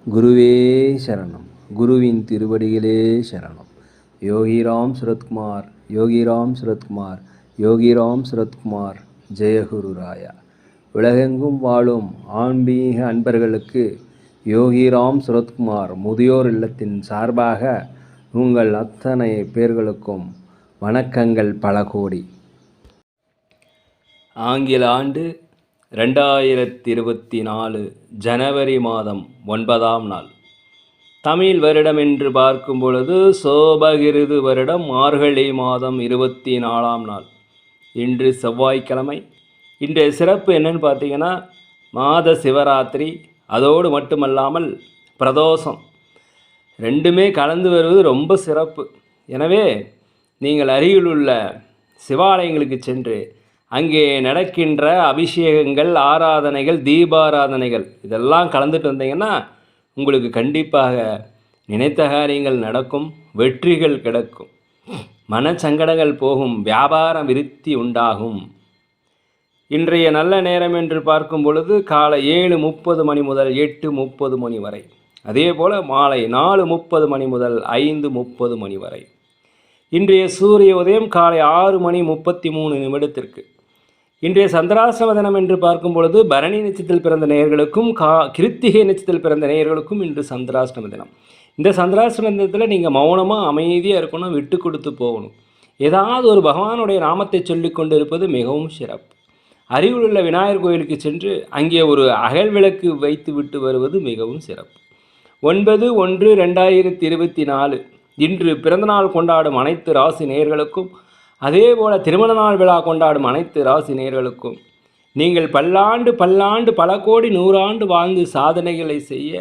குருவே சரணம். குருவின் திருவடிகளே சரணம். யோகிராம் சுரத்குமார், யோகிராம் சுரத்குமார், யோகிராம் சுரத்குமார். ஜெயகுரு ராயா. உலகெங்கும் வாழும் ஆன்மீக அன்பர்களுக்கு யோகிராம் சுரத்குமார் முதியோர் இல்லத்தின் சார்பாக உங்கள் அத்தனை பேர்களுக்கும் வணக்கங்கள் பல கோடி. ஆங்கில ஆண்டு 2024 ஜனவரி மாதம் 9ஆம் நாள். தமிழ் வருடம் என்று பார்க்கும் பொழுது சோபகிருது வருடம் மார்கழி மாதம் 24ஆம் நாள். இன்று செவ்வாய்க்கிழமை. இன்றைய சிறப்பு என்னன்னு பார்த்தீங்கன்னா, மாத சிவராத்திரி, அதோடு மட்டுமல்லாமல் பிரதோஷம், ரெண்டுமே கலந்து வருவது ரொம்ப சிறப்பு. எனவே நீங்கள் அருகிலுள்ள சிவாலயங்களுக்கு சென்று அங்கே நடக்கின்ற அபிஷேகங்கள், ஆராதனைகள், தீபாராதனைகள் இதெல்லாம் கலந்துட்டு வந்தீங்கன்னா உங்களுக்கு கண்டிப்பாக நினைத்த காரியங்கள் நடக்கும், வெற்றிகள் கிடைக்கும், மனச்சங்கடங்கள் போகும், வியாபார விருத்தி உண்டாகும். இன்றைய நல்ல நேரம் என்று பார்க்கும் பொழுது காலை 7:30 மணி முதல் 8:30 மணி வரை, அதே போல் மாலை 4:30 மணி முதல் 5:30 மணி வரை. இன்றைய சூரிய உதயம் காலை 6:33 இன்றைய சந்திராசிரம தினம் என்று பார்க்கும் பொழுது பரணி நட்சத்திரத்தில் பிறந்த நேயர்களுக்கும் கிருத்திகை நட்சத்திரத்தில் பிறந்த நேயர்களுக்கும் இன்று சந்திராசிரம தினம். இந்த சந்திராசிரம தினத்தில் நீங்கள் மௌனமாக அமைதியாக இருக்கணும், விட்டு கொடுத்து போகணும். ஏதாவது ஒரு பகவானுடைய நாமத்தை சொல்லி கொண்டு இருப்பது மிகவும் சிறப்பு. அருகில் உள்ள விநாயகர் கோயிலுக்கு சென்று அங்கே ஒரு அகல் விளக்கு வைத்து விட்டு வருவது மிகவும் சிறப்பு. 9/1/2024 இன்று பிறந்தநாள் கொண்டாடும் அனைத்து ராசி நேயர்களுக்கும், அதே போல் திருமண நாள் விழா கொண்டாடும் அனைத்து ராசி நேயர்களுக்கும் நீங்கள் பல்லாண்டு பல கோடி 100 ஆண்டு வாழ்ந்து சாதனைகளை செய்ய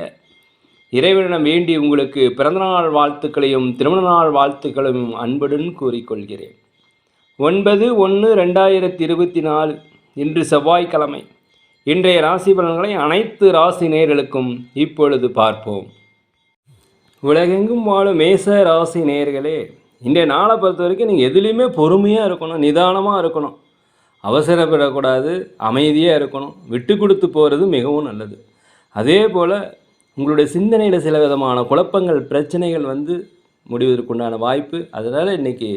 இறைவனிடம் வேண்டி உங்களுக்கு பிறந்தநாள் வாழ்த்துக்களையும் திருமண நாள் வாழ்த்துக்களையும் அன்புடன் கூறிக்கொள்கிறேன். 9/1/2024 இன்று செவ்வாய்க்கிழமை. இன்றைய ராசி பலன்களை அனைத்து ராசி நேயர்களுக்கும் இப்பொழுது பார்ப்போம். உலகெங்கும் வாழும் மேச ராசி நேயர்களே, இன்றைய நாளை பொறுத்த வரைக்கும் நீங்கள் எதுலேயுமே பொறுமையாக இருக்கணும், நிதானமாக இருக்கணும், அவசரப்படக்கூடாது, அமைதியாக இருக்கணும், விட்டு கொடுத்து போகிறது மிகவும் நல்லது. அதே போல் உங்களுடைய சிந்தனையில் சில விதமான குழப்பங்கள், பிரச்சனைகள் முடிவதற்குண்டான வாய்ப்பு. அதனால் இன்றைக்கி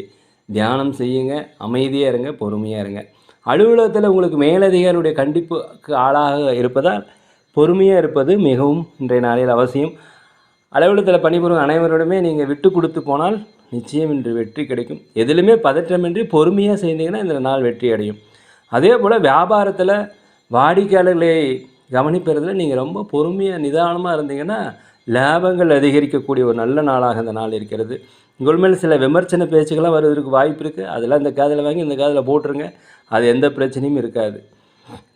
தியானம் செய்யுங்க, அமைதியாக இருங்க, பொறுமையாக இருங்க. அலுவலகத்தில் உங்களுக்கு மேலதிகாரியுடைய கண்டிப்புக்கு ஆளாக இருப்பதால் பொறுமையாக இருப்பது மிகவும் இன்றைய நாளில் அவசியம். அலுவலகத்தில் பணிபுரியும் அனைவருடமே நீங்கள் விட்டு கொடுத்து போனால் நிச்சயம் இன்று வெற்றி கிடைக்கும். எதிலுமே பதற்றமின்றி பொறுமையாக செய்தீங்கன்னா இந்த நாள் வெற்றி அடையும். அதே போல் வியாபாரத்தில் வாடிக்கையாளர்களை கவனிப்பதில் நீங்கள் ரொம்ப பொறுமையாக நிதானமாக இருந்தீங்கன்னா லாபங்கள் அதிகரிக்கக்கூடிய ஒரு நல்ல நாளாக இந்த நாள் இருக்கிறது. உங்கள் மேல் சில விமர்சன பேச்சுக்கெல்லாம் வருவதற்கு வாய்ப்பு இருக்குது. அதெல்லாம் இந்த காதில் வாங்கி இந்த காதில் போட்டுருங்க, அது எந்த பிரச்சனையும் இருக்காது.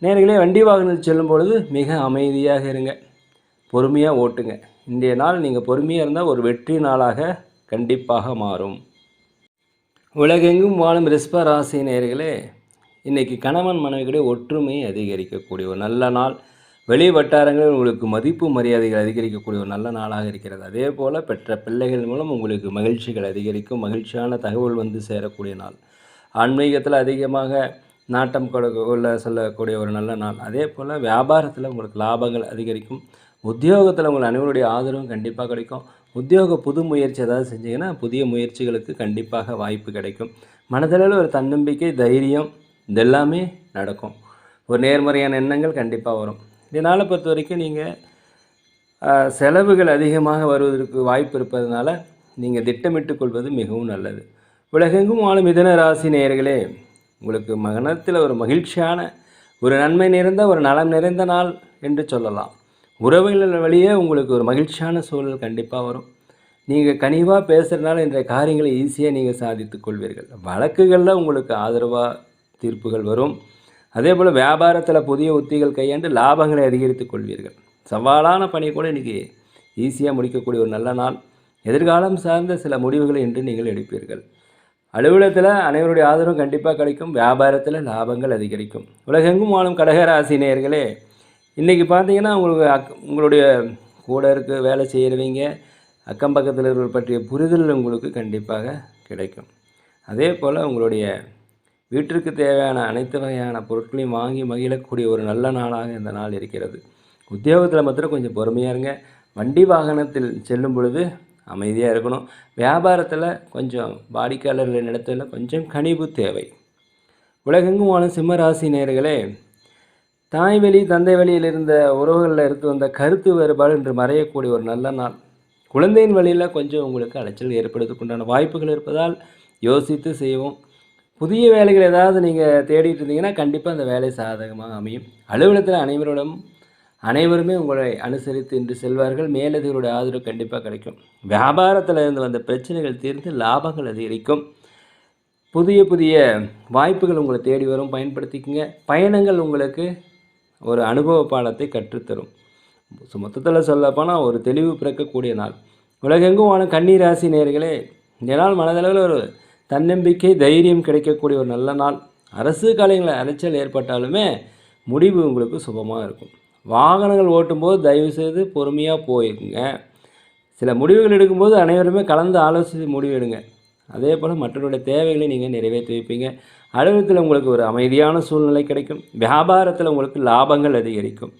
நேர்களே, வண்டி வாகனத்தில் செல்லும் பொழுது மிக அமைதியாக இருங்க, பொறுமையாக ஓட்டுங்க. இன்றைய நாள் நீங்கள் பொறுமையாக இருந்தால் ஒரு வெற்றி நாளாக கண்டிப்பாக மாறும். உலகெங்கும் வாழும் ரிஷப ராசி நேயர்களே, இன்றைக்கி கணவன் மனைவிகளுடைய ஒற்றுமை அதிகரிக்கக்கூடிய ஒரு நல்ல நாள். வெளி வட்டாரங்களில் உங்களுக்கு மதிப்பு மரியாதைகள் அதிகரிக்கக்கூடிய ஒரு நல்ல நாளாக இருக்கிறது. அதே போல் பெற்ற பிள்ளைகள் மூலம் உங்களுக்கு மகிழ்ச்சிகள் அதிகரிக்கும், மகிழ்ச்சியான தகவல் சேரக்கூடிய நாள். ஆன்மீகத்தில் அதிகமாக நாட்டம் கொள்ள சொல்லக்கூடிய ஒரு நல்ல நாள். அதே போல் வியாபாரத்தில் உங்களுக்கு லாபங்கள் அதிகரிக்கும். உத்தியோகத்தில் உங்கள் அனைவருடைய ஆதரவும் கண்டிப்பாக கிடைக்கும். உத்தியோக புது முயற்சி ஏதாவது செஞ்சீங்கன்னா புதிய முயற்சிகளுக்கு கண்டிப்பாக வாய்ப்பு கிடைக்கும். மனதளவில் ஒரு தன்னம்பிக்கை, தைரியம் இதெல்லாமே நடக்கும். ஒரு நேர்மறையான எண்ணங்கள் கண்டிப்பாக வரும். இதனால் பொறுத்த வரைக்கும் நீங்கள் செலவுகள் அதிகமாக வருவதற்கு வாய்ப்பு இருப்பதனால நீங்கள் திட்டமிட்டு கொள்வது மிகவும் நல்லது. உலகெங்கும் வாழும் மிதுன ராசி நேயர்களே, உங்களுக்கு மனத்தில் ஒரு மகிழ்ச்சியான, ஒரு நன்மை நிறைந்த, ஒரு நலம் நிறைந்த நாள் என்று சொல்லலாம். உறவுகள் வழியே உங்களுக்கு ஒரு மகிழ்ச்சியான சூழல் கண்டிப்பாக வரும். நீங்கள் கனிவாக பேசுகிறதுனால இன்றைய காரியங்களை ஈஸியாக நீங்கள் சாதித்து கொள்வீர்கள். வழக்குகளில் உங்களுக்கு ஆதரவாக தீர்ப்புகள் வரும். அதே போல் வியாபாரத்தில் புதிய உத்திகள் கையாண்டு லாபங்களை அதிகரித்து கொள்வீர்கள். சவாலான பணி கூட இன்றைக்கி ஈஸியாக முடிக்கக்கூடிய ஒரு நல்ல நாள். எதிர்காலம் சார்ந்த சில முடிவுகளை இன்று நீங்கள் எடுப்பீர்கள். அலுவலகத்தில் அனைவருடைய ஆதரவும் கண்டிப்பாக கிடைக்கும். வியாபாரத்தில் லாபங்கள் அதிகரிக்கும். உலகெங்கும் வாழும் கடகராசி நேயர்களே, இன்றைக்கி பார்த்தீங்கன்னா உங்களுடைய கூட இருக்க வேலை செய்கிறவங்க, அக்கம் பக்கத்தில் இருக்கிற பற்றிய புரிதல் உங்களுக்கு கண்டிப்பாக கிடைக்கும். அதே போல் உங்களுடைய வீட்டிற்கு தேவையான அனைத்து வகையான பொருட்களையும் வாங்கி மகிழக்கூடிய ஒரு நல்ல நாளாக இந்த நாள் இருக்கிறது. உத்தியோகத்தில் மாத்திரம் கொஞ்சம் பொறுமையாக இருங்க. வண்டி வாகனத்தில் செல்லும் பொழுது அமைதியாக இருக்கணும். வியாபாரத்தில் கொஞ்சம் வாடிக்கையாளர்கள் இடத்துல கொஞ்சம் கனிவு தேவை. உலகெங்கும் வாழும் சிம்ம ராசி நேயர்களே, தாய் வழி தந்தை வழியில் இருந்த உறவுகளில் இருந்து வந்த கருத்து வேறுபாடு இன்று மறையக்கூடிய ஒரு நல்ல நாள். குழந்தையின் வழியில் கொஞ்சம் உங்களுக்கு அலைச்சல் ஏற்படுவதற்குண்டான வாய்ப்புகள் இருப்பதால் யோசித்து செய்வோம். புதிய வேலைகள் ஏதாவது நீங்கள் தேடிட்டு இருந்தீங்கன்னா கண்டிப்பாக அந்த வேலை சாதகமாக அமையும். அலுவலகத்தில் அனைவருமே உங்களை அனுசரித்து இன்று செல்வார்கள். மேலதிகளுடைய ஆதரவு கண்டிப்பாக கிடைக்கும். வியாபாரத்தில் இருந்து வந்த பிரச்சனைகள் தீர்ந்து லாபங்கள் அதிகரிக்கும். புதிய புதிய வாய்ப்புகள் உங்களை தேடி வரும், பயன்படுத்திக்கங்க. பயணங்கள் உங்களுக்கு ஒரு அனுபவ பாடத்தை கற்றுத்தரும். மொத்தத்தில் சொல்லப்போனால் ஒரு தெளிவு பிறக்கக்கூடிய நாள். உலகெங்கும் வாழும் கன்னி ராசி நேயர்களே, இந்த நாள் மனதளவில் ஒரு தன்னம்பிக்கை தைரியம் கிடைக்கக்கூடிய ஒரு நல்ல நாள். அரசு காரியங்களில் அலைச்சல் ஏற்பட்டாலுமே முடிவு உங்களுக்கு சுபமாக இருக்கும். வாகனங்கள் ஓட்டும்போது தயவுசெய்து பொறுமையாக போயிருக்குங்க. சில முடிவுகள் எடுக்கும்போது அனைவருமே கலந்து ஆலோசித்து முடிவு எடுங்க. அதே போல் மற்றவருடைய தேவைகளை நீங்கள் நிறைவேற்றி வைப்பீங்க. அலுவலகத்தில் உங்களுக்கு ஒரு அமைதியான சூழ்நிலை கிடைக்கும். வியாபாரத்தில் உங்களுக்கு லாபங்கள் அதிகரிக்கும்.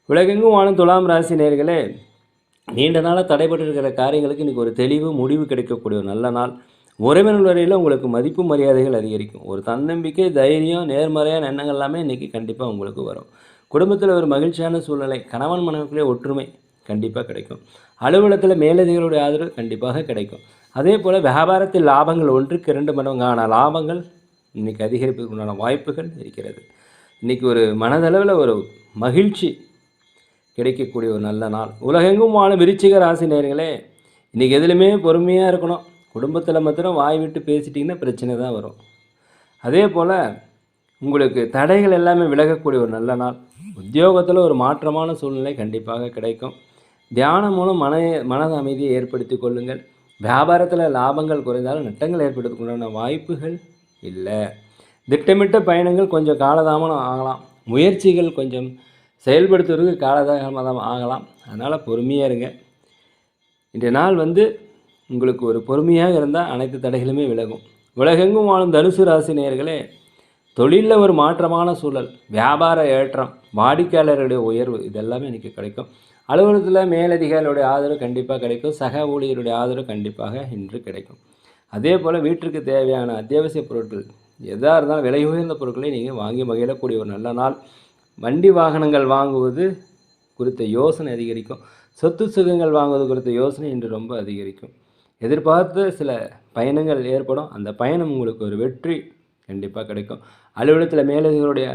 உலகெங்கும் வாழும் துலாம் ராசி நேயர்களே, நீண்ட நாளாக தடைபட்டு இருக்கிற காரியங்களுக்கு இன்றைக்கி ஒரு தெளிவு முடிவு கிடைக்கக்கூடிய ஒரு நல்ல நாள். உறவினர் வரையில் உங்களுக்கு மதிப்பு மரியாதைகள் அதிகரிக்கும். ஒரு தன்னம்பிக்கை தைரியம் நேர்மறையான எண்ணங்கள் எல்லாமே இன்றைக்கி கண்டிப்பாக உங்களுக்கு வரும். குடும்பத்தில் ஒரு மகிழ்ச்சியான சூழ்நிலை, கணவன் மனைவிக்குள்ளே ஒற்றுமை கண்டிப்பாக கிடைக்கும். அலுவலகத்தில் மேலதிகளுடைய ஆதரவு கண்டிப்பாக கிடைக்கும். அதே போல் வியாபாரத்தில் லாபங்கள் 1க்கு 2 மடங்கான லாபங்கள் இன்றைக்கி அதிகரிப்பதற்குண்டான வாய்ப்புகள் இருக்கிறது. இன்றைக்கி ஒரு மனதளவில் ஒரு மகிழ்ச்சி கிடைக்கக்கூடிய ஒரு நல்ல நாள். உலகெங்கும் வாழும் விருச்சிக ராசி நேயர்களே, இன்றைக்கி எதுலையுமே பொறுமையாக இருக்கணும். குடும்பத்தில் மாத்திரம் வாய் விட்டு பேசிட்டிங்கன்னா பிரச்சனை தான் வரும். அதே போல் உங்களுக்கு தடைகள் எல்லாமே விலகக்கூடிய ஒரு நல்ல நாள். உத்தியோகத்தில் ஒரு மாற்றமான சூழ்நிலை கண்டிப்பாக கிடைக்கும். தியானம் மூலம் மனத அமைதியை ஏற்படுத்தி கொள்ளுங்கள். வியாபாரத்தில் லாபங்கள் குறைந்தாலும் நட்டங்கள் ஏற்படுறதுக்குண்டான வாய்ப்புகள் இல்லை. திட்டமிட்ட பயணங்கள் கொஞ்சம் காலதாமதம் ஆகலாம். முயற்சிகள் கொஞ்சம் செயல்படுத்துவதற்கு காலதாமதம் ஆகலாம். அதனால் பொறுமையாக இருங்க. இன்றைய நாள் உங்களுக்கு ஒரு பொறுமையாக இருந்தால் அனைத்து தடைகளுமே விலகும். உலகெங்கும் வாழும் தனுசு ராசி நேயர்களே, தொழிலில் ஒரு மாற்றமான சூழல், வியாபார ஏற்றம், வாடிக்கையாளருடைய உயர்வு இதெல்லாமே இன்றைக்கி கிடைக்கும். அலுவலகத்தில் மேலதிகாரிகளுடைய ஆதரவு கண்டிப்பாக கிடைக்கும். சக ஊழியருடைய ஆதரவு கண்டிப்பாக இன்று கிடைக்கும். அதே போல் வீட்டிற்கு தேவையான அத்தியாவசிய பொருட்கள் எதாக இருந்தாலும் விலை உயர்ந்த பொருட்களை நீங்கள் வாங்கி மகிழக்கூடிய ஒரு நல்ல நாள். வண்டி வாகனங்கள் வாங்குவது குறித்த யோசனை அதிகரிக்கும். சொத்து சுகங்கள் வாங்குவது குறித்த யோசனை இன்று ரொம்ப அதிகரிக்கும். எதிர்பார்த்த சில பயணங்கள் ஏற்படும். அந்த பயணம் உங்களுக்கு ஒரு வெற்றி கண்டிப்பாக கிடைக்கும். அலுவலகத்தில் மேலதிகளுடைய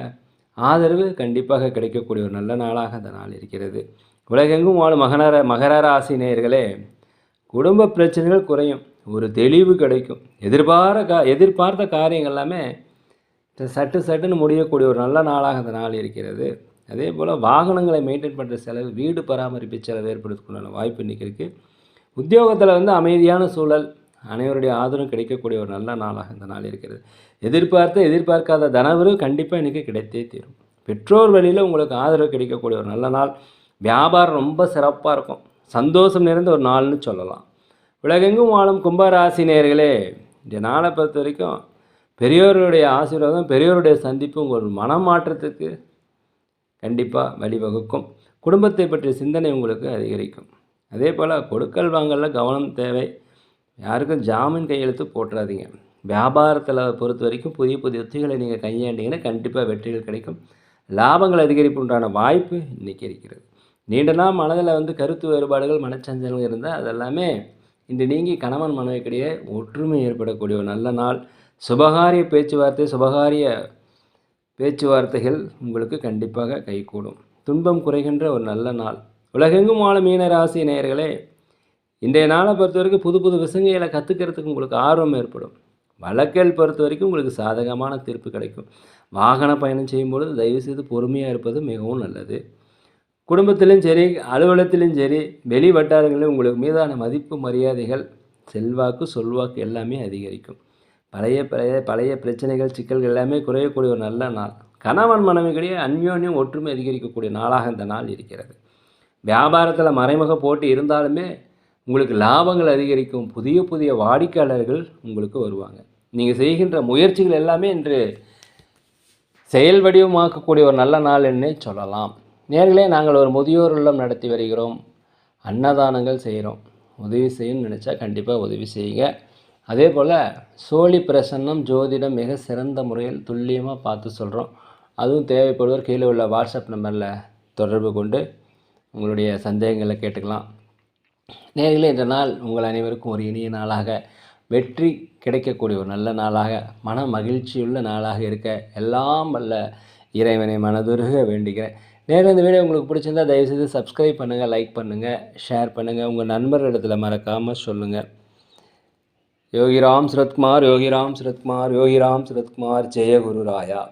ஆதரவு கண்டிப்பாக கிடைக்கக்கூடிய ஒரு நல்ல நாளாக அந்த நாள் இருக்கிறது. உலகெங்கும் வாழும் மகர ராசி நேயர்களே, குடும்ப பிரச்சனைகள் குறையும். ஒரு தெளிவு கிடைக்கும். எதிர்பார்த்த காரியங்கள் எல்லாமே சட்டுன்னு முடியக்கூடிய ஒரு நல்ல நாளாக அந்த நாள் இருக்கிறது. அதே போல் வாகனங்களை மெயின்டைன் பண்ணுற செலவு, வீடு பராமரிப்பு செலவு ஏற்படுறதுக்குண்டான வாய்ப்பு இன்றைக்கி இருக்குது. உத்தியோகத்தில் அமைதியான சூழல், அனைவருடைய ஆதரவும் கிடைக்கக்கூடிய ஒரு நல்ல நாளாக இந்த நாள் இருக்கிறது. எதிர்பார்க்காத தனவரவு கண்டிப்பாக இன்றைக்கி கிடைத்தே தீரும். பெற்றோர் வழியில் உங்களுக்கு ஆதரவு கிடைக்கக்கூடிய ஒரு நல்ல நாள். வியாபாரம் ரொம்ப சிறப்பாக இருக்கும். சந்தோஷம் நிறைந்த ஒரு நாள்னு சொல்லலாம். உலகெங்கும் வாழும் கும்பராசி நேயர்களே, இந்த நாளை பொறுத்த வரைக்கும் பெரியோருடைய ஆசீர்வாதம், பெரியோருடைய சந்திப்பு உங்கள் மனமாற்றத்துக்கு கண்டிப்பாக வழிவகுக்கும். குடும்பத்தை பற்றிய சிந்தனை உங்களுக்கு அதிகரிக்கும். அதே போல் கொடுக்கல் வாங்கலில் கவனம் தேவை. யாருக்கும் ஜாமீன் கையெழுத்து போட்டுறாதீங்க. வியாபாரத்தில் பொறுத்த வரைக்கும் புதிய உத்திகளை நீங்கள் கையாண்டிங்கன்னா கண்டிப்பாக வெற்றிகள் கிடைக்கும். லாபங்கள் அதிகரிப்புண்டான வாய்ப்பு இன்றைக்கி இருக்கிறது. நீண்ட நாள் மனதில் கருத்து வேறுபாடுகள், மனச்சஞ்சல்கள் இருந்தால் அதெல்லாமே இன்று நீங்கி கணவன் மனைவிக்கிடையே ஒற்றுமை ஏற்படக்கூடிய ஒரு நல்ல நாள். சுபகாரிய பேச்சுவார்த்தைகள் உங்களுக்கு கண்டிப்பாக கைகூடும். துன்பம் குறைகின்ற ஒரு நல்ல நாள். உலகெங்கும் வாழும் மீன ராசி நேயர்களே, இன்றைய நாளை பொறுத்த வரைக்கும் புது விஷயங்களை கற்றுக்கிறதுக்கு உங்களுக்கு ஆர்வம் ஏற்படும். வழக்கல் பொறுத்த வரைக்கும் உங்களுக்கு சாதகமான தீர்ப்பு கிடைக்கும். வாகன பயணம் செய்யும்பொழுது தயவுசெய்து பொறுமையாக இருப்பது மிகவும் நல்லது. குடும்பத்திலும் சரி, அலுவலகத்திலும் சரி, வெளி வட்டாரங்களிலும் உங்களுக்கு மீதான மதிப்பு மரியாதைகள், செல்வாக்கு சொல்வாக்கு எல்லாமே அதிகரிக்கும். பழைய பிரச்சனைகள், சிக்கல்கள் எல்லாமே குறையக்கூடிய ஒரு நல்ல நாள். கணவன் மனைவிக்கிடையே அந்யோன்யம் ஒற்றுமை அதிகரிக்கக்கூடிய நாளாக இந்த நாள் இருக்கிறது. வியாபாரத்தில் மறைமுக போட்டி இருந்தாலுமே உங்களுக்கு லாபங்கள் அதிகரிக்கும். புதிய வாடிக்கையாளர்கள் உங்களுக்கு வருவாங்க. நீங்கள் செய்கின்ற முயற்சிகள் எல்லாமே இன்று செயல் வடிவமாக்கக்கூடிய ஒரு நல்ல நாள் என்னே சொல்லலாம். நேர்களே, நாங்கள் ஒரு முதியோர் இல்லம் நடத்தி வருகிறோம். அன்னதானங்கள் செய்கிறோம். உதவி செய்யணும்னு நினச்சா கண்டிப்பாக உதவி செய்யுங்க. அதே போல் சோழி பிரசன்னம் ஜோதிடம் மிக சிறந்த முறையில் துல்லியமாக பார்த்து சொல்கிறோம். அதுவும் தேவைப்படுவோர் கீழே உள்ள வாட்ஸ்அப் நம்பரில் தொடர்பு கொண்டு உங்களுடைய சந்தேகங்களை கேட்டுக்கலாம். நேர்களே, இந்த நாள் உங்கள் அனைவருக்கும் ஒரு இனிய நாளாக, வெற்றி கிடைக்கக்கூடிய ஒரு நல்ல நாளாக, மன மகிழ்ச்சியுள்ள நாளாக இருக்க எல்லாம் வல்ல இறைவனை மனதுருக வேண்டுகிறேன். நேரில் இந்த வீடியோ உங்களுக்கு பிடிச்சிருந்தால் தயவுசெய்து சப்ஸ்கிரைப் பண்ணுங்கள், லைக் பண்ணுங்கள், ஷேர் பண்ணுங்கள், உங்கள் நண்பர்களிடத்தில் மறக்காமல் சொல்லுங்கள். யோகிராம் சுரத்குமார், யோகிராம் சுரத்குமார், யோகிராம் சுரத்குமார், ஜெய குரு ராயா.